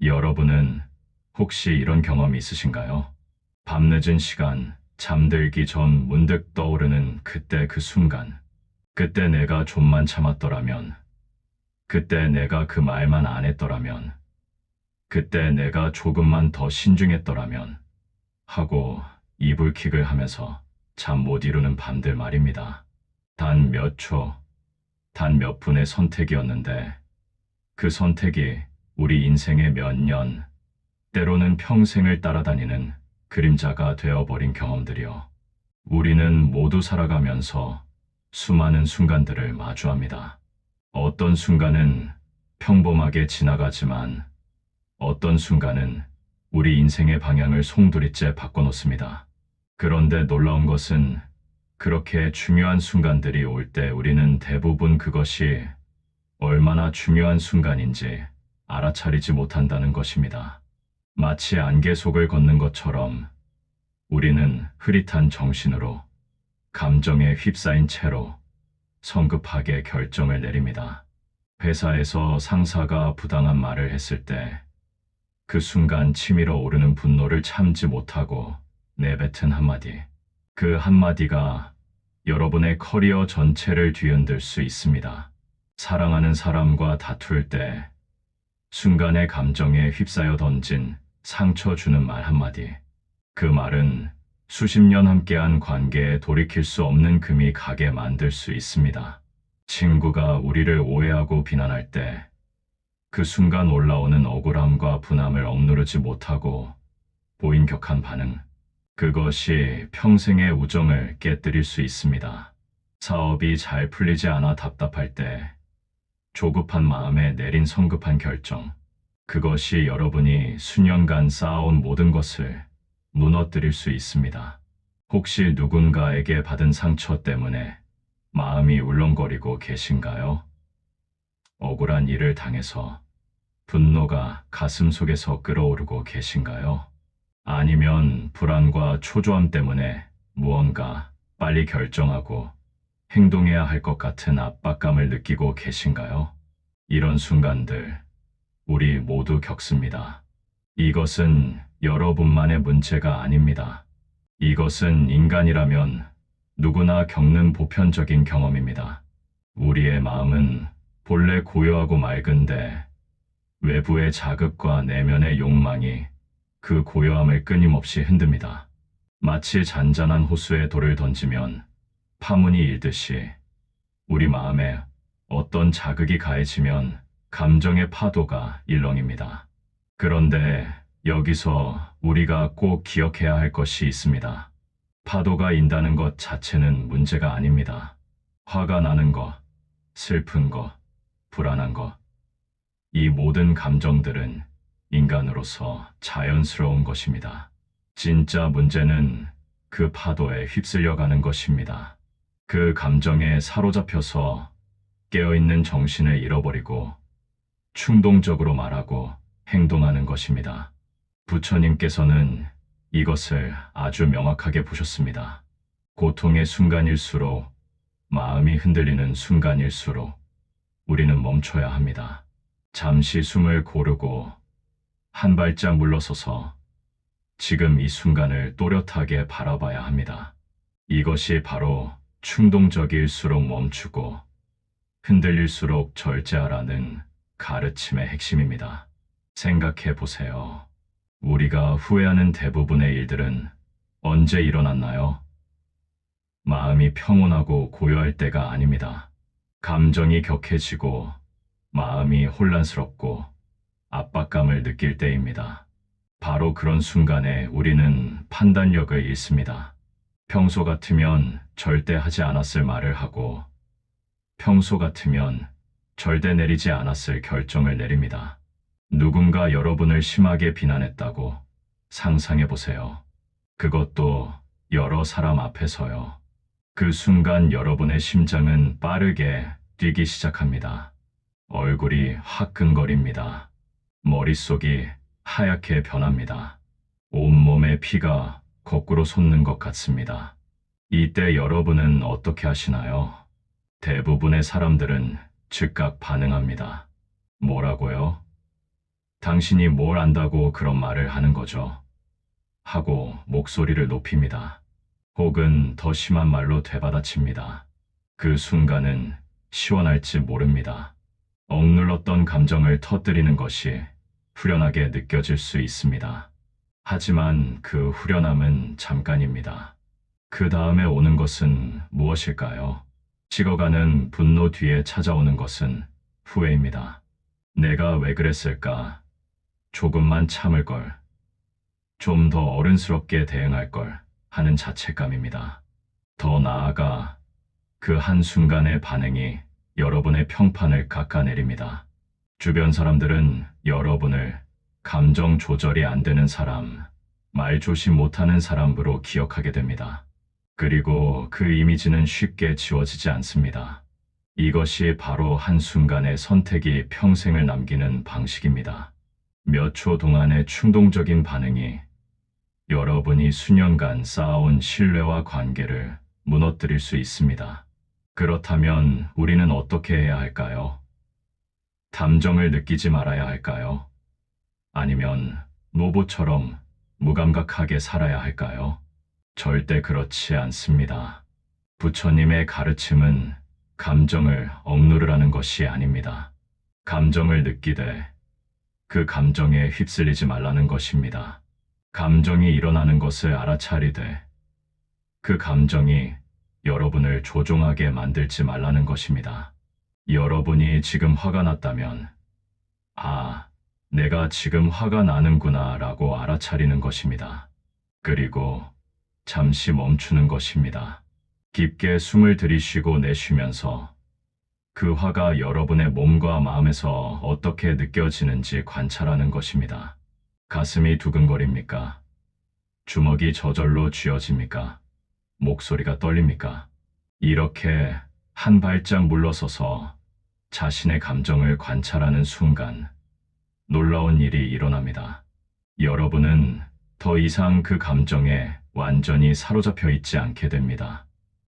여러분은 혹시 이런 경험 있으신가요? 밤늦은 시간, 잠들기 전 문득 떠오르는 그때 그 순간. 그때 내가 좀만 참았더라면, 그때 내가 그 말만 안 했더라면, 그때 내가 조금만 더 신중했더라면 하고 이불킥을 하면서 잠 못 이루는 밤들 말입니다. 단 몇 초, 단 몇 분의 선택이었는데 그 선택이 우리 인생의 몇 년, 때로는 평생을 따라다니는 그림자가 되어버린 경험들이요. 우리는 모두 살아가면서 수많은 순간들을 마주합니다. 어떤 순간은 평범하게 지나가지만 어떤 순간은 우리 인생의 방향을 송두리째 바꿔놓습니다. 그런데 놀라운 것은 그렇게 중요한 순간들이 올 때 우리는 대부분 그것이 얼마나 중요한 순간인지 알아차리지 못한다는 것입니다. 마치 안개 속을 걷는 것처럼 우리는 흐릿한 정신으로 감정에 휩싸인 채로 성급하게 결정을 내립니다. 회사에서 상사가 부당한 말을 했을 때 그 순간 치밀어 오르는 분노를 참지 못하고 내뱉은 한마디. 그 한마디가 여러분의 커리어 전체를 뒤흔들 수 있습니다. 사랑하는 사람과 다툴 때 순간의 감정에 휩싸여 던진 상처 주는 말 한마디. 그 말은 수십 년 함께한 관계에 돌이킬 수 없는 금이 가게 만들 수 있습니다. 친구가 우리를 오해하고 비난할 때 그 순간 올라오는 억울함과 분함을 억누르지 못하고 보인 격한 반응. 그것이 평생의 우정을 깨뜨릴 수 있습니다. 사업이 잘 풀리지 않아 답답할 때 조급한 마음에 내린 성급한 결정. 그것이 여러분이 수년간 쌓아온 모든 것을 무너뜨릴 수 있습니다. 혹시 누군가에게 받은 상처 때문에 마음이 울렁거리고 계신가요? 억울한 일을 당해서 분노가 가슴 속에서 끓어오르고 계신가요? 아니면 불안과 초조함 때문에 무언가 빨리 결정하고 행동해야 할 것 같은 압박감을 느끼고 계신가요? 이런 순간들 우리 모두 겪습니다. 이것은 여러분만의 문제가 아닙니다. 이것은 인간이라면 누구나 겪는 보편적인 경험입니다. 우리의 마음은 본래 고요하고 맑은데 외부의 자극과 내면의 욕망이 그 고요함을 끊임없이 흔듭니다. 마치 잔잔한 호수에 돌을 던지면 파문이 일듯이 우리 마음에 어떤 자극이 가해지면 감정의 파도가 일렁입니다. 그런데 여기서 우리가 꼭 기억해야 할 것이 있습니다. 파도가 인다는 것 자체는 문제가 아닙니다. 화가 나는 것, 슬픈 것, 불안한 것, 이 모든 감정들은 인간으로서 자연스러운 것입니다. 진짜 문제는 그 파도에 휩쓸려가는 것입니다. 그 감정에 사로잡혀서 깨어있는 정신을 잃어버리고 충동적으로 말하고 행동하는 것입니다. 부처님께서는 이것을 아주 명확하게 보셨습니다. 고통의 순간일수록, 마음이 흔들리는 순간일수록 우리는 멈춰야 합니다. 잠시 숨을 고르고 한 발짝 물러서서 지금 이 순간을 또렷하게 바라봐야 합니다. 이것이 바로 충동적일수록 멈추고 흔들릴수록 절제하라는 가르침의 핵심입니다. 생각해 보세요. 우리가 후회하는 대부분의 일들은 언제 일어났나요? 마음이 평온하고 고요할 때가 아닙니다. 감정이 격해지고 마음이 혼란스럽고 압박감을 느낄 때입니다. 바로 그런 순간에 우리는 판단력을 잃습니다. 평소 같으면 절대 하지 않았을 말을 하고 평소 같으면 절대 내리지 않았을 결정을 내립니다. 누군가 여러분을 심하게 비난했다고 상상해 보세요. 그것도 여러 사람 앞에서요. 그 순간 여러분의 심장은 빠르게 뛰기 시작합니다. 얼굴이 화끈거립니다. 머릿속이 하얗게 변합니다. 온몸의 피가 거꾸로 솟는 것 같습니다. 이때 여러분은 어떻게 하시나요? 대부분의 사람들은 즉각 반응합니다. 뭐라고요? 당신이 뭘 안다고 그런 말을 하는 거죠? 하고 목소리를 높입니다. 혹은 더 심한 말로 되받아칩니다. 그 순간은 시원할지 모릅니다. 억눌렀던 감정을 터뜨리는 것이 후련하게 느껴질 수 있습니다. 하지만 그 후련함은 잠깐입니다. 그 다음에 오는 것은 무엇일까요? 식어가는 분노 뒤에 찾아오는 것은 후회입니다. 내가 왜 그랬을까? 조금만 참을 걸. 좀 더 어른스럽게 대응할 걸 하는 자책감입니다. 더 나아가 그 한순간의 반응이 여러분의 평판을 깎아내립니다. 주변 사람들은 여러분을 감정 조절이 안 되는 사람, 말 조심 못하는 사람으로 기억하게 됩니다. 그리고 그 이미지는 쉽게 지워지지 않습니다. 이것이 바로 한순간의 선택이 평생을 남기는 방식입니다. 몇 초 동안의 충동적인 반응이 여러분이 수년간 쌓아온 신뢰와 관계를 무너뜨릴 수 있습니다. 그렇다면 우리는 어떻게 해야 할까요? 감정을 느끼지 말아야 할까요? 아니면 로봇처럼 무감각하게 살아야 할까요? 절대 그렇지 않습니다. 부처님의 가르침은 감정을 억누르라는 것이 아닙니다. 감정을 느끼되 그 감정에 휩쓸리지 말라는 것입니다. 감정이 일어나는 것을 알아차리되 그 감정이 여러분을 조종하게 만들지 말라는 것입니다. 여러분이 지금 화가 났다면, 아, 내가 지금 화가 나는구나 라고 알아차리는 것입니다. 그리고 잠시 멈추는 것입니다. 깊게 숨을 들이쉬고 내쉬면서 그 화가 여러분의 몸과 마음에서 어떻게 느껴지는지 관찰하는 것입니다. 가슴이 두근거립니까? 주먹이 저절로 쥐어집니까? 목소리가 떨립니까? 이렇게 한 발짝 물러서서 자신의 감정을 관찰하는 순간 놀라운 일이 일어납니다. 여러분은 더 이상 그 감정에 완전히 사로잡혀 있지 않게 됩니다.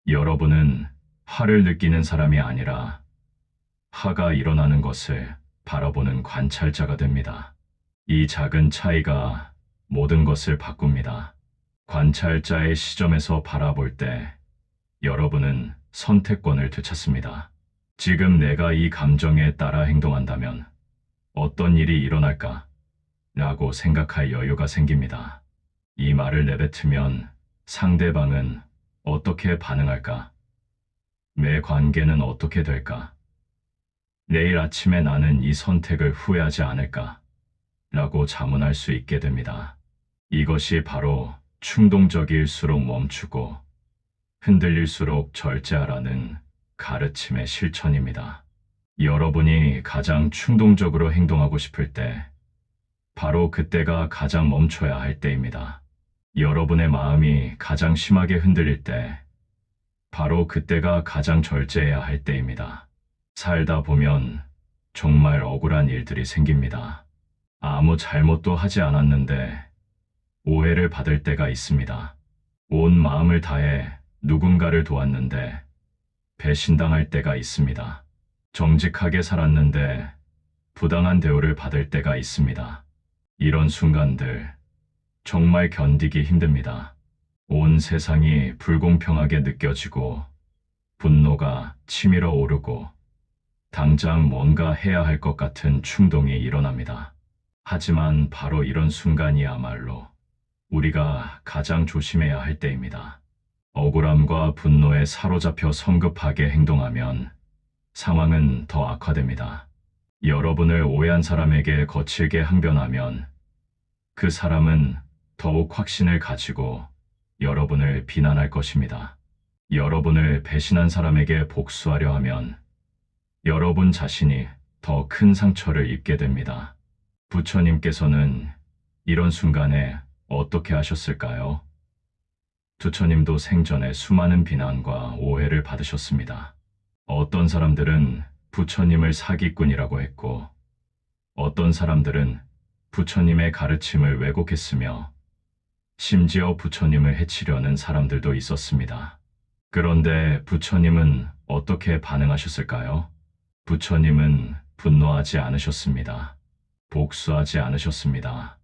여러분은 화를 느끼는 사람이 아니라 화가 일어나는 것을 바라보는 관찰자가 됩니다. 이 작은 차이가 모든 것을 바꿉니다. 관찰자의 시점에서 바라볼 때 여러분은 선택권을 되찾습니다. 지금 내가 이 감정에 따라 행동한다면 어떤 일이 일어날까? 라고 생각할 여유가 생깁니다. 이 말을 내뱉으면 상대방은 어떻게 반응할까? 내 관계는 어떻게 될까? 내일 아침에 나는 이 선택을 후회하지 않을까? 라고 자문할 수 있게 됩니다. 이것이 바로 충동적일수록 멈추고 흔들릴수록 절제하라는 가르침의 실천입니다. 여러분이 가장 충동적으로 행동하고 싶을 때 바로 그때가 가장 멈춰야 할 때입니다. 여러분의 마음이 가장 심하게 흔들릴 때 바로 그때가 가장 절제해야 할 때입니다. 살다 보면 정말 억울한 일들이 생깁니다. 아무 잘못도 하지 않았는데 오해를 받을 때가 있습니다. 온 마음을 다해 누군가를 도왔는데 배신당할 때가 있습니다. 정직하게 살았는데 부당한 대우를 받을 때가 있습니다. 이런 순간들 정말 견디기 힘듭니다. 온 세상이 불공평하게 느껴지고 분노가 치밀어 오르고 당장 뭔가 해야 할 것 같은 충동이 일어납니다. 하지만 바로 이런 순간이야말로 우리가 가장 조심해야 할 때입니다. 억울함과 분노에 사로잡혀 성급하게 행동하면 상황은 더 악화됩니다. 여러분을 오해한 사람에게 거칠게 항변하면 그 사람은 더욱 확신을 가지고 여러분을 비난할 것입니다. 여러분을 배신한 사람에게 복수하려 하면 여러분 자신이 더 큰 상처를 입게 됩니다. 부처님께서는 이런 순간에 어떻게 하셨을까요? 부처님도 생전에 수많은 비난과 오해를 받으셨습니다. 어떤 사람들은 부처님을 사기꾼이라고 했고, 어떤 사람들은 부처님의 가르침을 왜곡했으며, 심지어 부처님을 해치려는 사람들도 있었습니다. 그런데 부처님은 어떻게 반응하셨을까요? 부처님은 분노하지 않으셨습니다. 복수하지 않으셨습니다.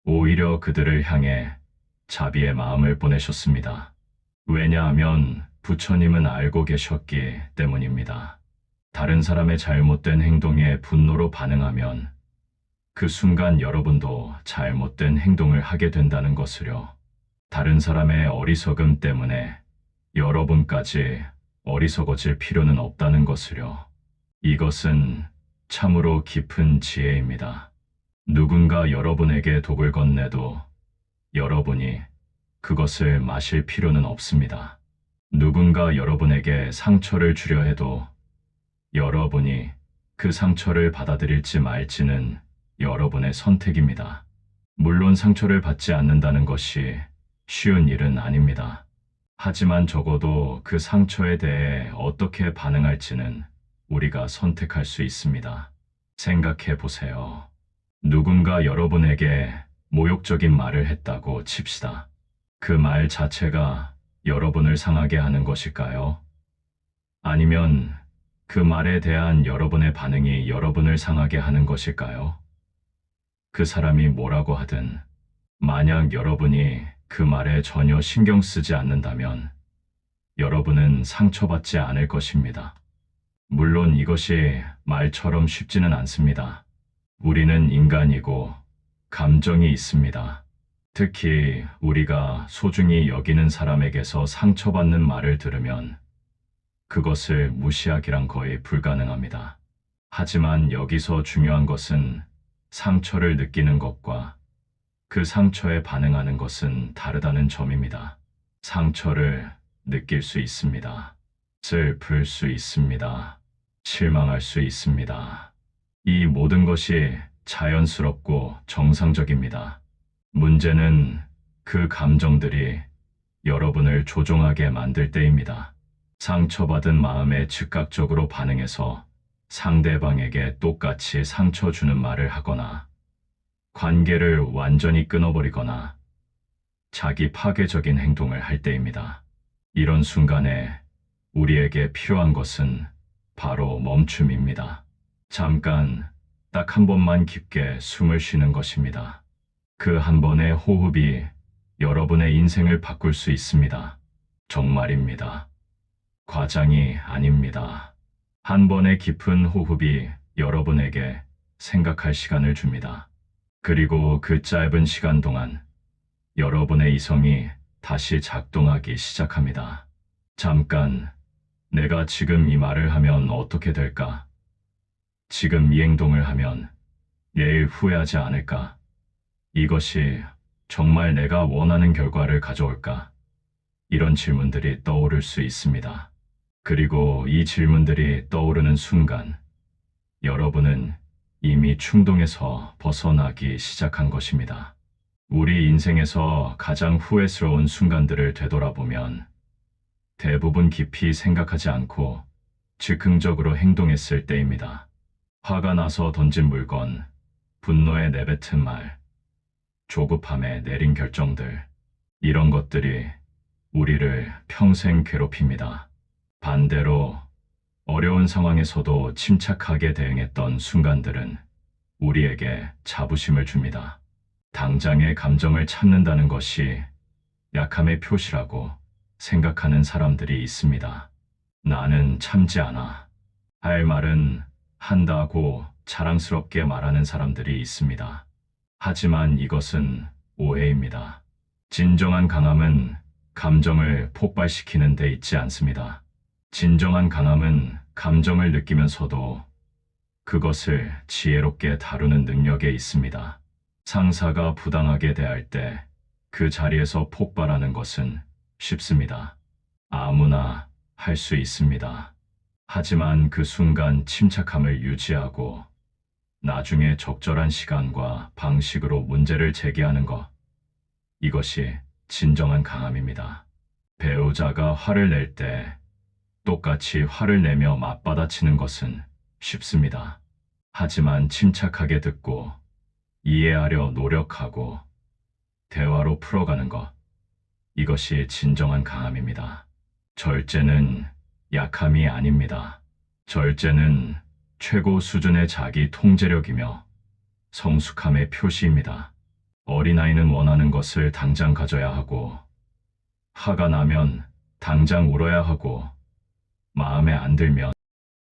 오히려 그들을 향해 자비의 마음을 보내셨습니다. 왜냐하면 부처님은 알고 계셨기 때문입니다. 다른 사람의 잘못된 행동에 분노로 반응하면 그 순간 여러분도 잘못된 행동을 하게 된다는 것을요. 다른 사람의 어리석음 때문에 여러분까지 어리석어질 필요는 없다는 것을요. 이것은 참으로 깊은 지혜입니다. 누군가 여러분에게 독을 건네도 여러분이 그것을 마실 필요는 없습니다. 누군가 여러분에게 상처를 주려 해도 여러분이 그 상처를 받아들일지 말지는 여러분의 선택입니다. 물론 상처를 받지 않는다는 것이 쉬운 일은 아닙니다. 하지만 적어도 그 상처에 대해 어떻게 반응할지는 우리가 선택할 수 있습니다. 생각해 보세요. 누군가 여러분에게 모욕적인 말을 했다고 칩시다. 그 말 자체가 여러분을 상하게 하는 것일까요? 아니면 그 말에 대한 여러분의 반응이 여러분을 상하게 하는 것일까요? 그 사람이 뭐라고 하든 만약 여러분이 그 말에 전혀 신경 쓰지 않는다면 여러분은 상처받지 않을 것입니다. 물론 이것이 말처럼 쉽지는 않습니다. 우리는 인간이고 감정이 있습니다. 특히 우리가 소중히 여기는 사람에게서 상처받는 말을 들으면 그것을 무시하기란 거의 불가능합니다. 하지만 여기서 중요한 것은 상처를 느끼는 것과 그 상처에 반응하는 것은 다르다는 점입니다. 상처를 느낄 수 있습니다. 슬플 수 있습니다. 실망할 수 있습니다. 이 모든 것이 자연스럽고 정상적입니다. 문제는 그 감정들이 여러분을 조종하게 만들 때입니다. 상처받은 마음에 즉각적으로 반응해서 상대방에게 똑같이 상처 주는 말을 하거나 관계를 완전히 끊어버리거나 자기 파괴적인 행동을 할 때입니다. 이런 순간에 우리에게 필요한 것은 바로 멈춤입니다. 잠깐, 딱 한 번만 깊게 숨을 쉬는 것입니다. 그 한 번의 호흡이 여러분의 인생을 바꿀 수 있습니다. 정말입니다. 과장이 아닙니다. 한 번의 깊은 호흡이 여러분에게 생각할 시간을 줍니다. 그리고 그 짧은 시간 동안 여러분의 이성이 다시 작동하기 시작합니다. 잠깐, 내가 지금 이 말을 하면 어떻게 될까? 지금 이 행동을 하면 내일 후회하지 않을까? 이것이 정말 내가 원하는 결과를 가져올까? 이런 질문들이 떠오를 수 있습니다. 그리고 이 질문들이 떠오르는 순간 여러분은 이미 충동에서 벗어나기 시작한 것입니다. 우리 인생에서 가장 후회스러운 순간들을 되돌아보면 대부분 깊이 생각하지 않고 즉흥적으로 행동했을 때입니다. 화가 나서 던진 물건, 분노에 내뱉은 말, 조급함에 내린 결정들, 이런 것들이 우리를 평생 괴롭힙니다. 반대로 어려운 상황에서도 침착하게 대응했던 순간들은 우리에게 자부심을 줍니다. 당장의 감정을 참는다는 것이 약함의 표시라고 생각하는 사람들이 있습니다. 나는 참지 않아. 할 말은 한다고 자랑스럽게 말하는 사람들이 있습니다. 하지만 이것은 오해입니다. 진정한 강함은 감정을 폭발시키는 데 있지 않습니다. 진정한 강함은 감정을 느끼면서도 그것을 지혜롭게 다루는 능력에 있습니다. 상사가 부당하게 대할 때 그 자리에서 폭발하는 것은 쉽습니다. 아무나 할 수 있습니다. 하지만 그 순간 침착함을 유지하고 나중에 적절한 시간과 방식으로 문제를 제기하는 것, 이것이 진정한 강함입니다. 배우자가 화를 낼 때 똑같이 화를 내며 맞받아치는 것은 쉽습니다. 하지만 침착하게 듣고 이해하려 노력하고 대화로 풀어가는 것, 이것이 진정한 강함입니다. 절제는 약함이 아닙니다. 절제는 최고 수준의 자기 통제력이며 성숙함의 표시입니다. 어린아이는 원하는 것을 당장 가져야 하고, 화가 나면 당장 울어야 하고, 마음에 안 들면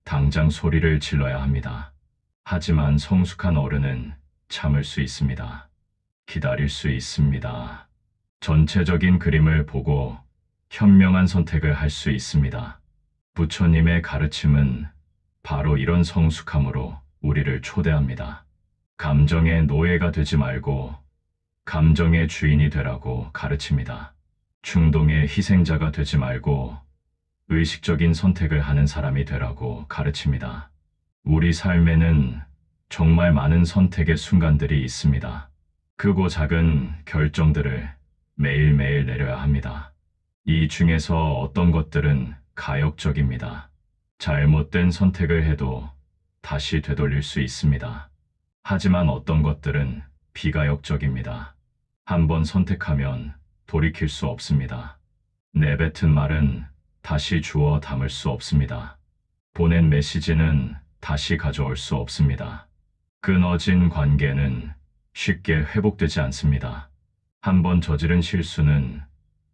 당장 소리를 질러야 합니다. 하지만 성숙한 어른은 참을 수 있습니다. 기다릴 수 있습니다. 전체적인 그림을 보고 현명한 선택을 할 수 있습니다. 부처님의 가르침은 바로 이런 성숙함으로 우리를 초대합니다. 감정의 노예가 되지 말고 감정의 주인이 되라고 가르칩니다. 충동의 희생자가 되지 말고 의식적인 선택을 하는 사람이 되라고 가르칩니다. 우리 삶에는 정말 많은 선택의 순간들이 있습니다. 크고 작은 결정들을 매일매일 내려야 합니다. 이 중에서 어떤 것들은 가역적입니다. 잘못된 선택을 해도 다시 되돌릴 수 있습니다. 하지만 어떤 것들은 비가역적입니다. 한번 선택하면 돌이킬 수 없습니다. 내뱉은 말은 다시 주워 담을 수 없습니다. 보낸 메시지는 다시 가져올 수 없습니다. 끊어진 관계는 쉽게 회복되지 않습니다. 한번 저지른 실수는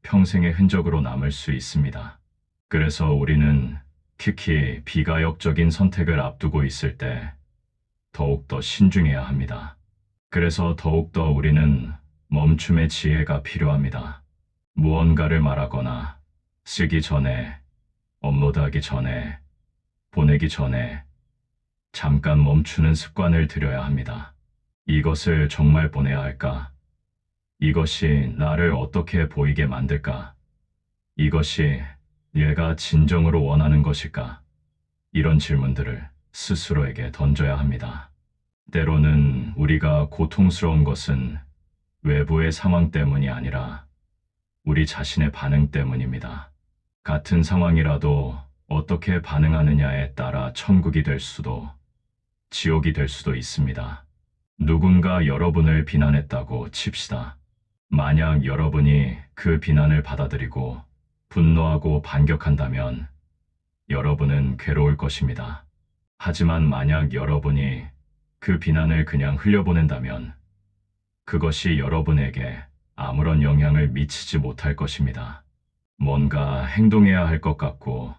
평생의 흔적으로 남을 수 있습니다. 그래서 우리는 특히 비가역적인 선택을 앞두고 있을 때 더욱더 신중해야 합니다. 그래서 더욱더 우리는 멈춤의 지혜가 필요합니다. 무언가를 말하거나 쓰기 전에, 업로드하기 전에, 보내기 전에 잠깐 멈추는 습관을 들여야 합니다. 이것을 정말 보내야 할까? 이것이 나를 어떻게 보이게 만들까? 이것이 얘가 진정으로 원하는 것일까? 이런 질문들을 스스로에게 던져야 합니다. 때로는 우리가 고통스러운 것은 외부의 상황 때문이 아니라 우리 자신의 반응 때문입니다. 같은 상황이라도 어떻게 반응하느냐에 따라 천국이 될 수도 지옥이 될 수도 있습니다. 누군가 여러분을 비난했다고 칩시다. 만약 여러분이 그 비난을 받아들이고 분노하고 반격한다면 여러분은 괴로울 것입니다. 하지만 만약 여러분이 그 비난을 그냥 흘려보낸다면 그것이 여러분에게 아무런 영향을 미치지 못할 것입니다. 뭔가 행동해야 할 것 같고,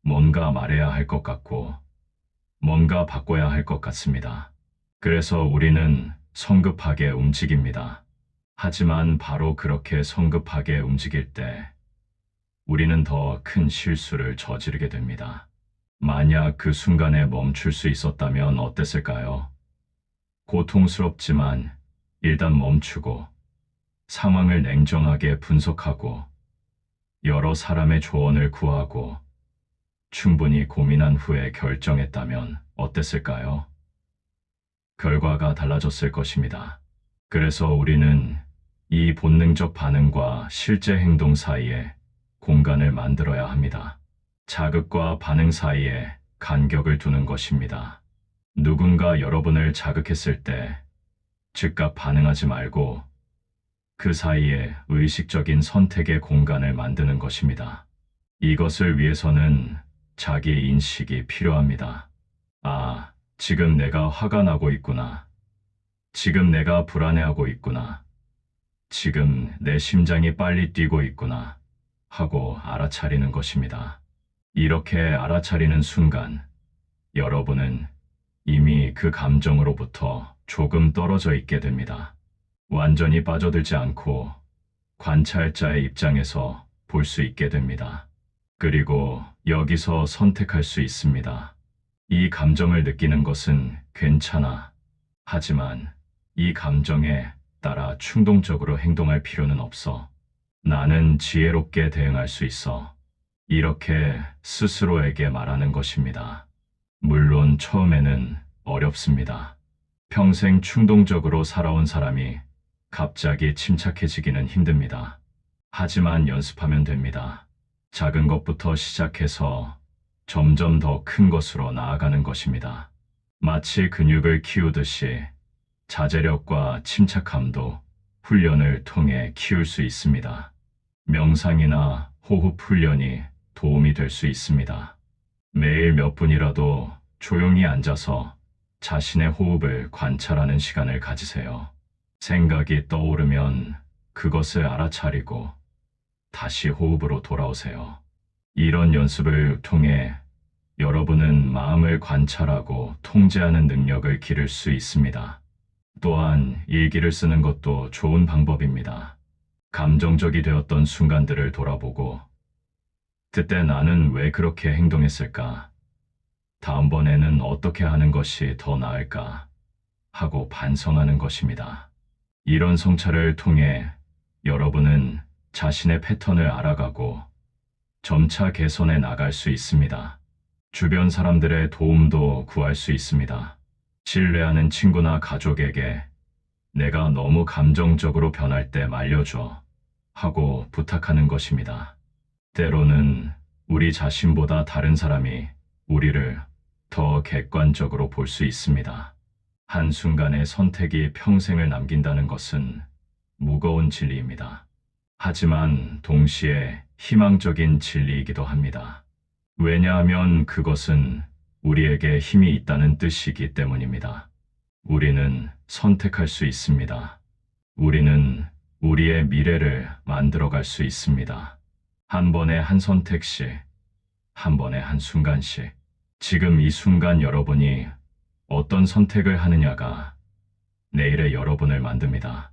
뭔가 말해야 할 것 같고, 뭔가 바꿔야 할 것 같습니다. 그래서 우리는 성급하게 움직입니다. 하지만 바로 그렇게 성급하게 움직일 때 우리는 더 큰 실수를 저지르게 됩니다. 만약 그 순간에 멈출 수 있었다면 어땠을까요? 고통스럽지만 일단 멈추고 상황을 냉정하게 분석하고 여러 사람의 조언을 구하고 충분히 고민한 후에 결정했다면 어땠을까요? 결과가 달라졌을 것입니다. 그래서 우리는 이 본능적 반응과 실제 행동 사이에 공간을 만들어야 합니다. 자극과 반응 사이에 간격을 두는 것입니다. 누군가 여러분을 자극했을 때 즉각 반응하지 말고 그 사이에 의식적인 선택의 공간을 만드는 것입니다. 이것을 위해서는 자기 인식이 필요합니다. 아, 지금 내가 화가 나고 있구나. 지금 내가 불안해하고 있구나. 지금 내 심장이 빨리 뛰고 있구나. 하고 알아차리는 것입니다. 이렇게 알아차리는 순간 여러분은 이미 그 감정으로부터 조금 떨어져 있게 됩니다. 완전히 빠져들지 않고 관찰자의 입장에서 볼 수 있게 됩니다. 그리고 여기서 선택할 수 있습니다. 이 감정을 느끼는 것은 괜찮아. 하지만 이 감정에 따라 충동적으로 행동할 필요는 없어. 나는 지혜롭게 대응할 수 있어. 이렇게 스스로에게 말하는 것입니다. 물론 처음에는 어렵습니다. 평생 충동적으로 살아온 사람이 갑자기 침착해지기는 힘듭니다. 하지만 연습하면 됩니다. 작은 것부터 시작해서 점점 더 큰 것으로 나아가는 것입니다. 마치 근육을 키우듯이 자제력과 침착함도 훈련을 통해 키울 수 있습니다. 명상이나 호흡 훈련이 도움이 될 수 있습니다. 매일 몇 분이라도 조용히 앉아서 자신의 호흡을 관찰하는 시간을 가지세요. 생각이 떠오르면 그것을 알아차리고 다시 호흡으로 돌아오세요. 이런 연습을 통해 여러분은 마음을 관찰하고 통제하는 능력을 기를 수 있습니다. 또한 일기를 쓰는 것도 좋은 방법입니다. 감정적이 되었던 순간들을 돌아보고 그때 나는 왜 그렇게 행동했을까? 다음번에는 어떻게 하는 것이 더 나을까? 하고 반성하는 것입니다. 이런 성찰을 통해 여러분은 자신의 패턴을 알아가고 점차 개선해 나갈 수 있습니다. 주변 사람들의 도움도 구할 수 있습니다. 신뢰하는 친구나 가족에게 내가 너무 감정적으로 변할 때 말려줘 하고 부탁하는 것입니다. 때로는 우리 자신보다 다른 사람이 우리를 더 객관적으로 볼 수 있습니다. 한순간의 선택이 평생을 남긴다는 것은 무거운 진리입니다. 하지만 동시에 희망적인 진리이기도 합니다. 왜냐하면 그것은 우리에게 힘이 있다는 뜻이기 때문입니다. 우리는 선택할 수 있습니다. 우리는 우리의 미래를 만들어갈 수 있습니다. 한 번에 한 선택씩, 한 번에 한 순간씩. 지금 이 순간 여러분이 어떤 선택을 하느냐가 내일의 여러분을 만듭니다.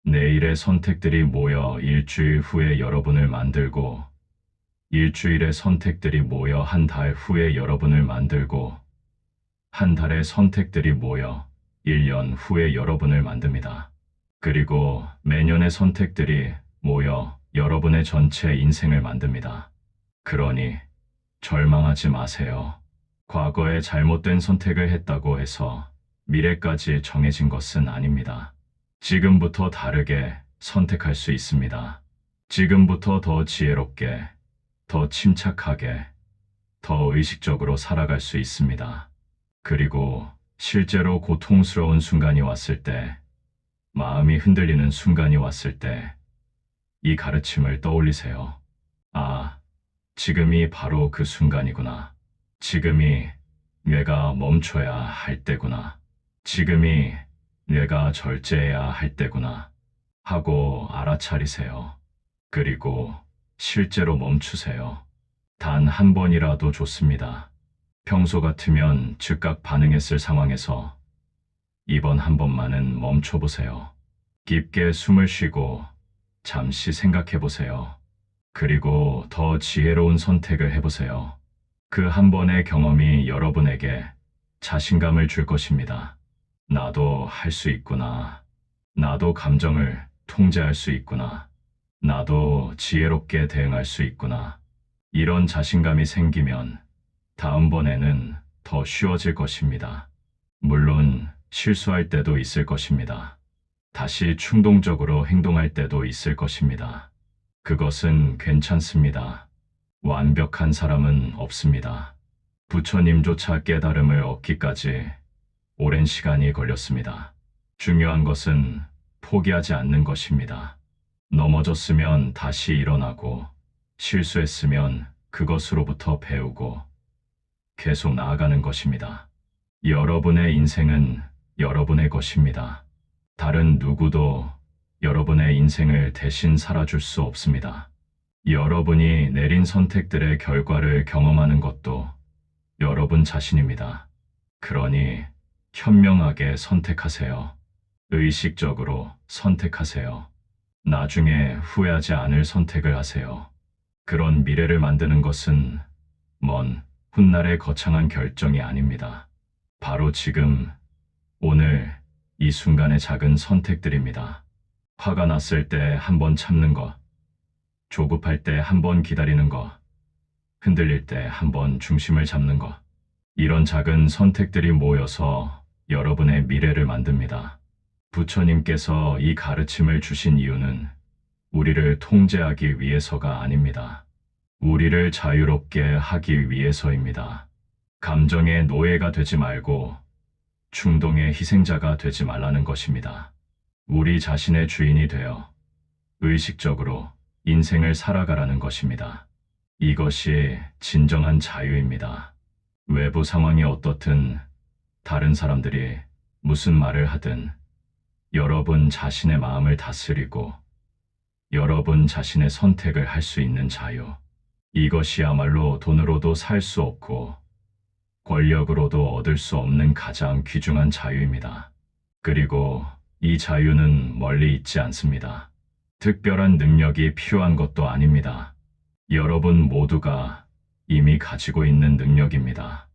내일의 선택들이 모여 일주일 후에 여러분을 만들고, 일주일의 선택들이 모여 한 달 후에 여러분을 만들고, 한 달의 선택들이 모여 1년 후에 여러분을 만듭니다. 그리고 매년의 선택들이 모여 여러분의 전체 인생을 만듭니다. 그러니 절망하지 마세요. 과거에 잘못된 선택을 했다고 해서 미래까지 정해진 것은 아닙니다. 지금부터 다르게 선택할 수 있습니다. 지금부터 더 지혜롭게, 더 침착하게, 더 의식적으로 살아갈 수 있습니다. 그리고 실제로 고통스러운 순간이 왔을 때, 마음이 흔들리는 순간이 왔을 때, 이 가르침을 떠올리세요. 아, 지금이 바로 그 순간이구나. 지금이 내가 멈춰야 할 때구나. 지금이 내가 절제해야 할 때구나. 하고 알아차리세요. 그리고 실제로 멈추세요. 단 한 번이라도 좋습니다. 평소 같으면 즉각 반응했을 상황에서 이번 한 번만은 멈춰보세요. 깊게 숨을 쉬고 잠시 생각해보세요. 그리고 더 지혜로운 선택을 해보세요. 그 한 번의 경험이 여러분에게 자신감을 줄 것입니다. 나도 할 수 있구나. 나도 감정을 통제할 수 있구나. 나도 지혜롭게 대응할 수 있구나. 이런 자신감이 생기면 다음번에는 더 쉬워질 것입니다. 물론 실수할 때도 있을 것입니다. 다시 충동적으로 행동할 때도 있을 것입니다. 그것은 괜찮습니다. 완벽한 사람은 없습니다. 부처님조차 깨달음을 얻기까지 오랜 시간이 걸렸습니다. 중요한 것은 포기하지 않는 것입니다. 넘어졌으면 다시 일어나고, 실수했으면 그것으로부터 배우고 계속 나아가는 것입니다. 여러분의 인생은 여러분의 것입니다. 다른 누구도 여러분의 인생을 대신 살아줄 수 없습니다. 여러분이 내린 선택들의 결과를 경험하는 것도 여러분 자신입니다. 그러니 현명하게 선택하세요. 의식적으로 선택하세요. 나중에 후회하지 않을 선택을 하세요. 그런 미래를 만드는 것은 먼 훗날의 거창한 결정이 아닙니다. 바로 지금, 오늘, 이 순간의 작은 선택들입니다. 화가 났을 때 한 번 참는 것, 조급할 때 한 번 기다리는 것, 흔들릴 때 한 번 중심을 잡는 것. 이런 작은 선택들이 모여서 여러분의 미래를 만듭니다. 부처님께서 이 가르침을 주신 이유는 우리를 통제하기 위해서가 아닙니다. 우리를 자유롭게 하기 위해서입니다. 감정의 노예가 되지 말고 충동의 희생자가 되지 말라는 것입니다. 우리 자신의 주인이 되어 의식적으로 인생을 살아가라는 것입니다. 이것이 진정한 자유입니다. 외부 상황이 어떻든 다른 사람들이 무슨 말을 하든 여러분 자신의 마음을 다스리고 여러분 자신의 선택을 할 수 있는 자유. 이것이야말로 돈으로도 살 수 없고 권력으로도 얻을 수 없는 가장 귀중한 자유입니다. 그리고 이 자유는 멀리 있지 않습니다. 특별한 능력이 필요한 것도 아닙니다. 여러분 모두가 이미 가지고 있는 능력입니다.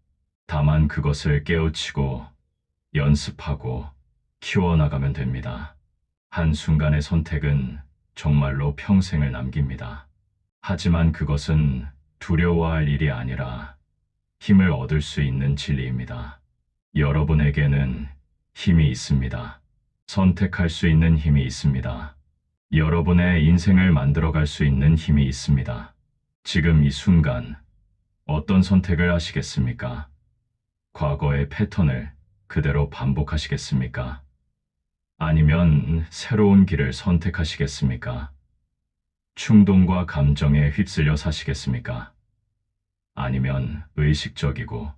다만 그것을 깨우치고 연습하고 키워나가면 됩니다. 한순간의 선택은 정말로 평생을 남깁니다. 하지만 그것은 두려워할 일이 아니라 힘을 얻을 수 있는 진리입니다. 여러분에게는 힘이 있습니다. 선택할 수 있는 힘이 있습니다. 여러분의 인생을 만들어갈 수 있는 힘이 있습니다. 지금 이 순간 어떤 선택을 하시겠습니까? 과거의 패턴을 그대로 반복하시겠습니까? 아니면 새로운 길을 선택하시겠습니까? 충동과 감정에 휩쓸려 사시겠습니까? 아니면 의식적이고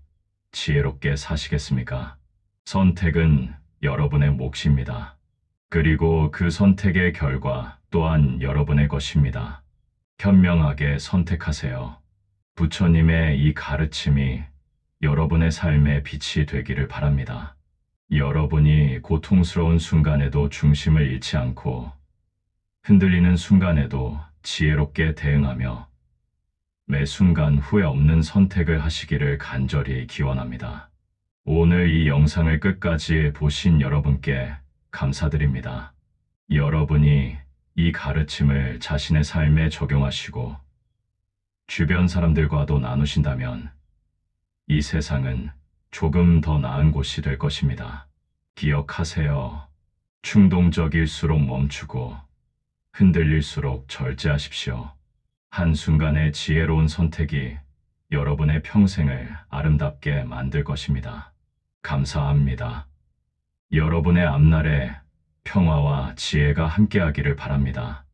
지혜롭게 사시겠습니까? 선택은 여러분의 몫입니다. 그리고 그 선택의 결과 또한 여러분의 것입니다. 현명하게 선택하세요. 부처님의 이 가르침이 여러분의 삶의 빛이 되기를 바랍니다. 여러분이 고통스러운 순간에도 중심을 잃지 않고 흔들리는 순간에도 지혜롭게 대응하며 매 순간 후회 없는 선택을 하시기를 간절히 기원합니다. 오늘 이 영상을 끝까지 보신 여러분께 감사드립니다. 여러분이 이 가르침을 자신의 삶에 적용하시고 주변 사람들과도 나누신다면 이 세상은 조금 더 나은 곳이 될 것입니다. 기억하세요. 충동적일수록 멈추고 흔들릴수록 절제하십시오. 한순간의 지혜로운 선택이 여러분의 평생을 아름답게 만들 것입니다. 감사합니다. 여러분의 앞날에 평화와 지혜가 함께하기를 바랍니다.